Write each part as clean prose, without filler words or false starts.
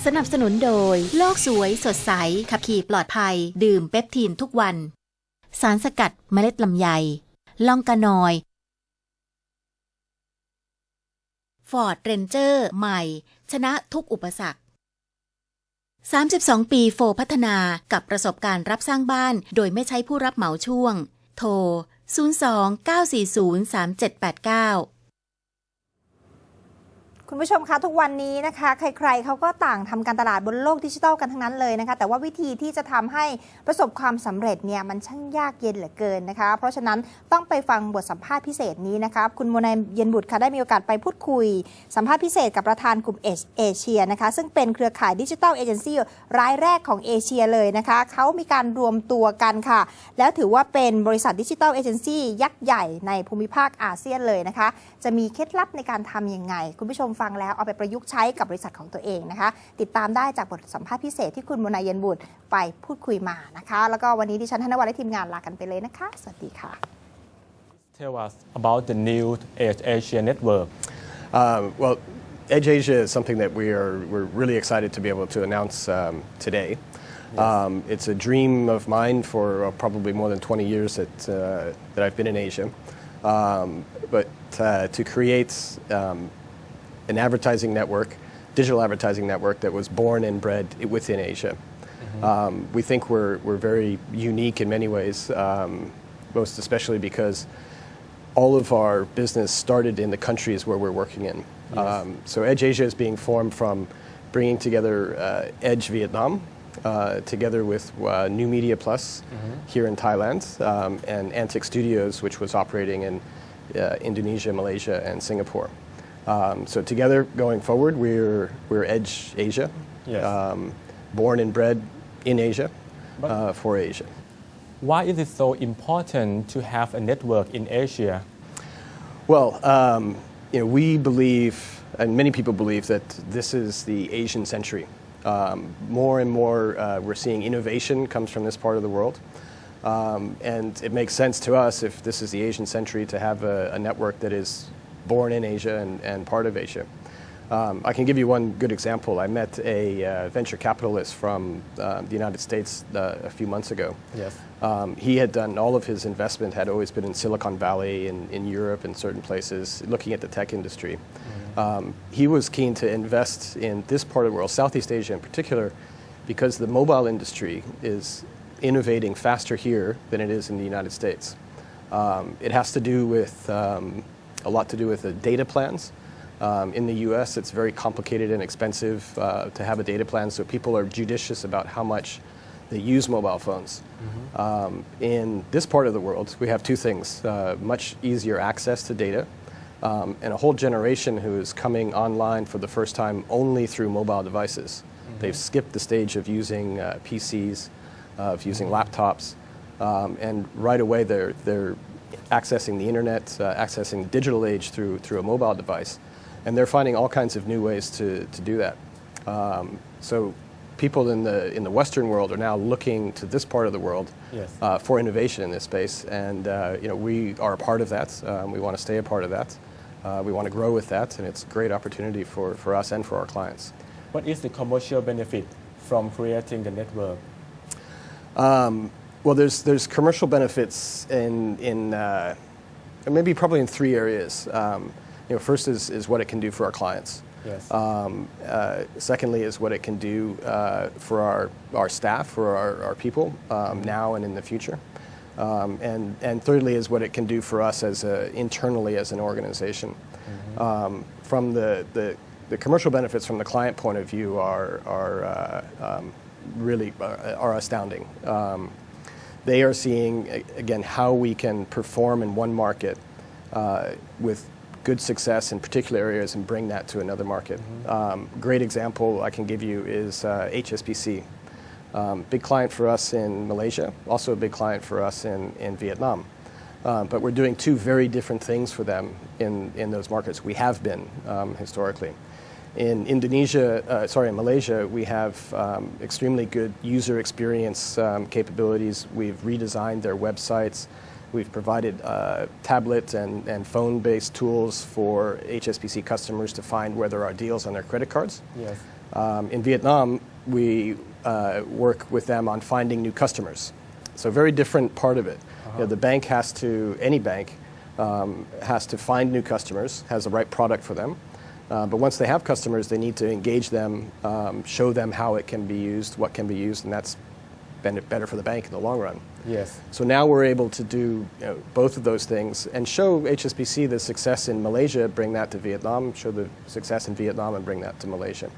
สนับสนุนโดยโลกสวยสดใสขับขี่ปลอดภัยดื่มเปปทีนทุกวันสารสกัดเมล็ดลำไยลองกานอยฟอร์ดเรนเจอร์ใหม่ชนะทุกอุปสรรค32 ปีโฟพัฒนากับประสบการณ์รับสร้างบ้านโดยไม่ใช้ผู้รับเหมาช่วงโทร 02-940-3789คุณผู้ชมคะทุกวันนี้นะคะใครๆเขาก็ต่างทำการตลาดบนโลกดิจิทัลกันทั้งนั้นเลยนะคะแต่ว่าวิธีที่จะทำให้ประสบความสำเร็จเนี่ยมันช่างยากเย็นเหลือเกินนะคะเพราะฉะนั้นต้องไปฟังบทสัมภาษณ์พิเศษนี้นะคะคุณโมไนยเย็นบุตรค่ะได้มีโอกาสไปพูดคุยสัมภาษณ์พิเศษกับประธานกลุ่มเอเชียนะคะซึ่งเป็นเครือข่ายดิจิทัลเอเจนซี่รายแรกของเอเชียเลยนะคะเขามีการรวมตัวกันค่ะแล้วถือว่าเป็นบริษัทดิจิทัลเอเจนซี่ยักษ์ใหญ่ในภูมิภาคอาเซียนเลยนะคะจะมีเคล็ดลับในการทำยังไงคุณผู้ชมฟังแล้วเอาไปประยุกต์ใช้กับบริษัทของตัวเองนะคะติดตามได้จากบทสัมภาษณ์พิเศษที่คุณโมไนยเย็นบุตรไปพูดคุยมานะคะแล้วก็วันนี้ดิฉันธนวัลย์และทีมงานลากันไปเลยนะคะสวัสดีค่ะ Tell us about the new Edge Asia network. Well, Edge Asia is something that we're really excited to be able to announce today. It's a dream of mine for probably more than 20 years that I've been in Asia. But to create an advertising network, digital advertising network that was born and bred within Asia. We think we're very unique in many ways, most especially because all of our business started in the countries where we're working in. So Edge Asia is being formed from bringing together Edge Vietnam together with New Media Plus here in Thailand and Antic Studios, which was operating in Indonesia, Malaysia, and Singapore. So together, going forward, we're Edge Asia, born and bred in Asia, for Asia. Why is it so important to have a network in Asia? Well, we believe, and many people believe, that this is the Asian century. More and more, we're seeing innovation comes from this part of the world. And it makes sense to us, if this is the Asian century, to have a network that is born in Asia and part of Asia. I can give you one good example. I met a venture capitalist from the United States a few months ago. Yes. He had done all of his investment, had always been in Silicon Valley, in Europe, in certain places, looking at the tech industry. He was keen to invest in this part of the world, Southeast Asia in particular, because the mobile industry is innovating faster here than it is in the United States. It has to do with a lot to do with the data plans. In the U.S., it's very complicated and expensive to have a data plan, so people are judicious about how much they use mobile phones. In this part of the world, we have two things, much easier access to data, and a whole generation who is coming online for the first time only through mobile devices. They've skipped the stage of using PCs, of using laptops, and right away they're accessing the internet, accessing the digital age through a mobile device. And they're finding all kinds of new ways to do that. So people in the Western world are now looking to this part of the world for innovation in this space. And we are a part of that. We want to stay a part of that. We want to grow with that. And it's a great opportunity for us and for our clients. What is the commercial benefit from creating the network? Well, there's commercial benefits in maybe probably in three areas. First is what it can do for our clients. Yes. Secondly is what it can do for our staff, for our people now and in the future. And thirdly is what it can do for us internally as an organization. From the commercial benefits from the client point of view are really astounding. They are seeing, again, how we can perform in one market with good success in particular areas and bring that to another market. Great example I can give you is HSBC. Big client for us in Malaysia, also a big client for us in Vietnam. But we're doing two very different things for them in those markets. We have been historically. In Malaysia, we have extremely good user experience capabilities. We've redesigned their websites. We've provided tablet and phone-based tools for HSBC customers to find where there are deals on their credit cards. Yes. In Vietnam, we work with them on finding new customers. So a very different part of it. The bank any bank has to find new customers, has the right product for them. But once they have customers, they need to engage them, show them how it can be used, what can be used, and that's better for the bank in the long run. Yes. So now we're able to do both of those things and show HSBC the success in Malaysia, bring that to Vietnam, show the success in Vietnam and bring that to Malaysia.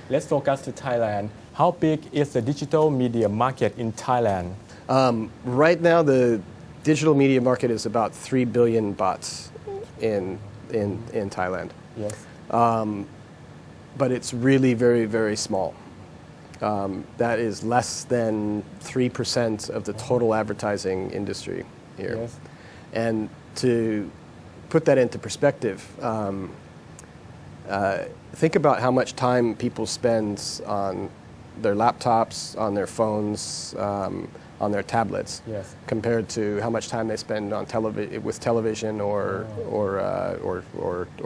Let's focus to Thailand. How big is the digital media market in Thailand? Right now, the digital media market is about 3 billion bahts in Thailand. Yes. But it's really very, very small. That is less than 3% of the total advertising industry here. Yes. And to put that into perspective, think about how much time people spend on their laptops, on their phones, on their tablets, Yes. compared to how much time they spend on television or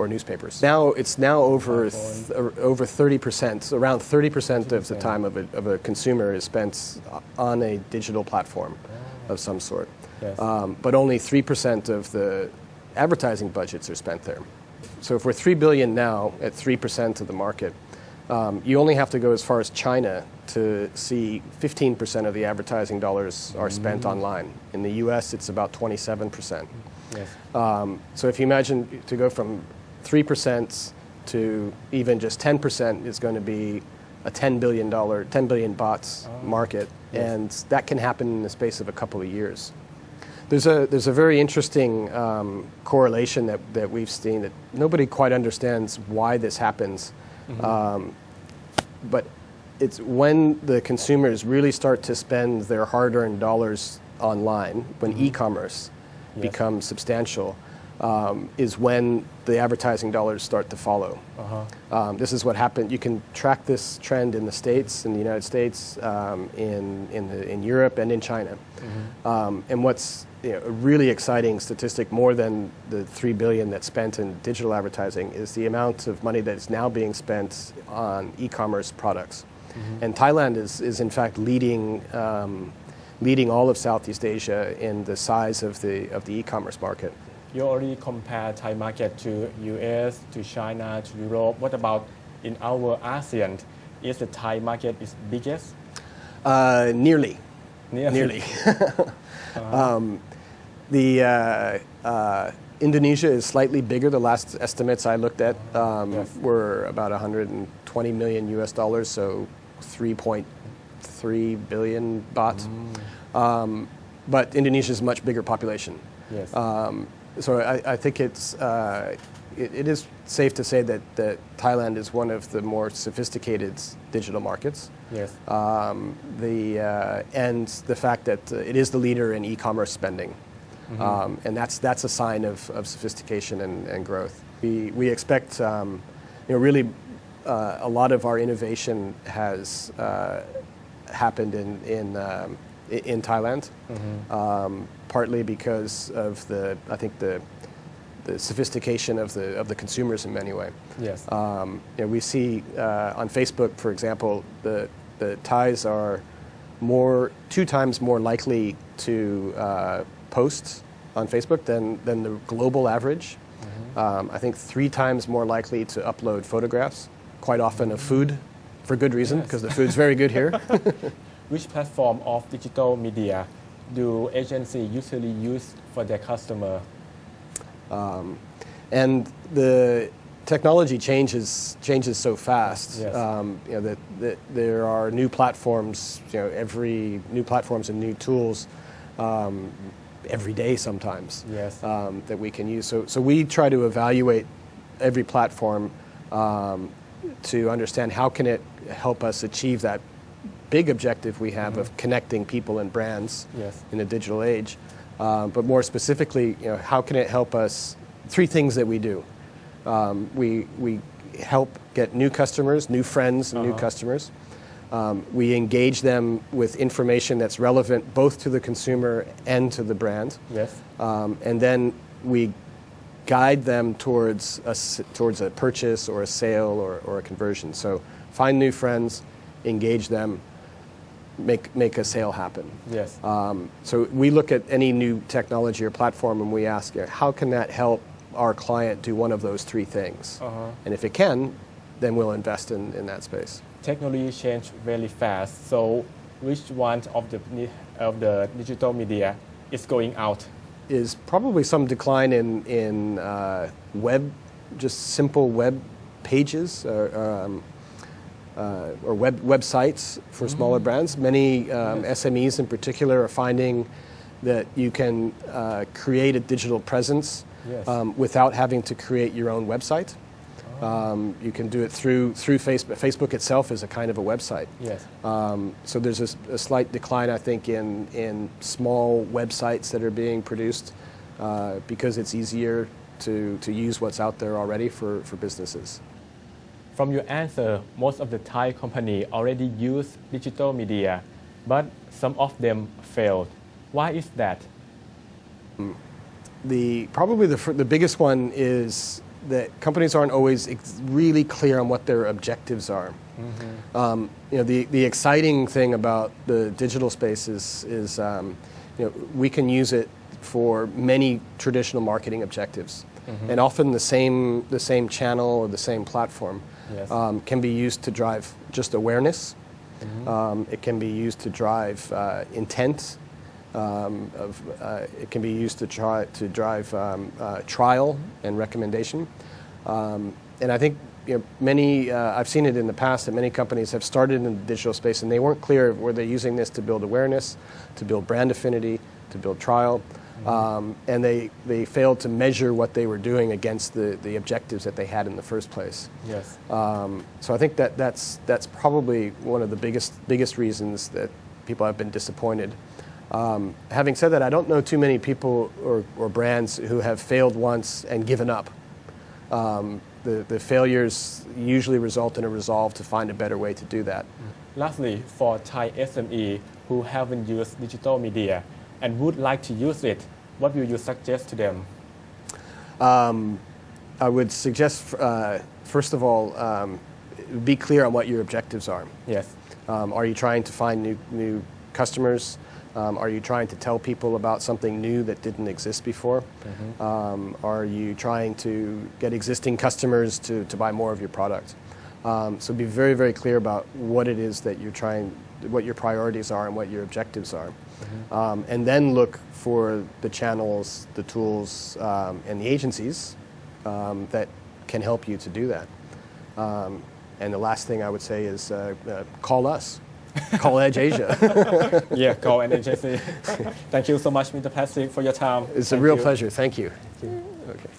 newspapers. Now it's over 30%. Around 30% of the time of a consumer is spent on a digital platform of some sort. Yes. But only 3% of the advertising budgets are spent there. So if we're 3 billion now at 3% of the market, you only have to go as far as China to see 15% of the advertising dollars are spent online. In the US, it's about 27%. Yes. So if you imagine to go from 3% to even just 10% is going to be a $10 billion bahts market, and that can happen in the space of a couple of years. There's a very interesting correlation that we've seen that nobody quite understands why this happens. But it's when the consumers really start to spend their hard-earned dollars online, when e-commerce becomes substantial, is when the advertising dollars start to follow. This is what happened. You can track this trend in the States, in the United States, in Europe, and in China. And what's a really exciting statistic, more than the 3 billion that's spent in digital advertising, is the amount of money that is now being spent on e-commerce products. And Thailand is in fact leading all of Southeast Asia in the size of the e-commerce market. You already compare Thai market to US, to China, to Europe. What about in our ASEAN? Is the Thai market is biggest? Nearly. Indonesia is slightly bigger. The last estimates I looked at were about 120 million US dollars, so 3.3 billion baht. But Indonesia is a much bigger population. Yes. So I think it is safe to say that Thailand is one of the more sophisticated digital markets. Yes. And the fact that it is the leader in e-commerce spending. And that's a sign of sophistication and growth. We expect really a lot of our innovation has happened in Thailand, partly because of the sophistication of the consumers in many ways. Yes. We see on Facebook, for example, the Thais are 2 times more likely to post on Facebook than the global average. I think 3 times more likely to upload photographs, quite often of food, for good reason, because the food's very good here. Which platform of digital media do agencies usually use for their customer? And the technology changes so fast. Yes. That there are new platforms. Every new platforms and new tools every day sometimes. Yes. That we can use. So we try to evaluate every platform to understand how can it help us achieve that big objective we have of connecting people and brands in a digital age. But more specifically, how can it help us? 3 things that we do. We help get new customers, new friends, and new customers. We engage them with information that's relevant both to the consumer and to the brand. Yes. And then we guide them towards a purchase or a sale or a conversion. So find new friends, engage them, make a sale happen. Yes. So we look at any new technology or platform and we ask, how can that help our client do one of those three things? And if it can, then we'll invest in that space. Technology change very fast. So which one of the digital media is going out? Is probably some decline in web, just simple web pages or websites for smaller brands. Many SMEs in particular are finding that you can create a digital presence without having to create your own website. You can do it through Facebook. Facebook itself is a kind of a website. Yes. So there's a slight decline, I think, in small websites that are being produced because it's easier to use what's out there already for businesses. From your answer, most of the Thai company already use digital media, but some of them failed. Why is that? Probably the biggest one is that companies aren't always really clear on what their objectives are. The exciting thing about the digital space is we can use it for many traditional marketing objectives, and often the same channel or the same platform can be used to drive just awareness. It can be used to drive intent. It can be used to drive trial and recommendation. And I think many, I've seen it in the past that many companies have started in the digital space and they weren't clear were they using this to build awareness, to build brand affinity, to build trial, and they failed to measure what they were doing against the objectives that they had in the first place. Yes. So I think that's probably one of the biggest reasons that people have been disappointed. Having said that, I don't know too many people or brands who have failed once and given up. The failures usually result in a resolve to find a better way to do that. Lastly, for Thai SME who haven't used digital media and would like to use it, what will you suggest to them? I would suggest, first of all, be clear on what your objectives are. Yes. Are you trying to find new customers? Are you trying to tell people about something new that didn't exist before? Are you trying to get existing customers to buy more of your product? So be very, very clear about what it is that you're trying, what your priorities are and what your objectives are. And then look for the channels, the tools, and the agencies that can help you to do that. And the last thing I would say is call us. Call Edge Asia. Yeah, call an agency. Thank you so much, Mr. Patrick, for your time. It's a real pleasure. Thank you. Okay.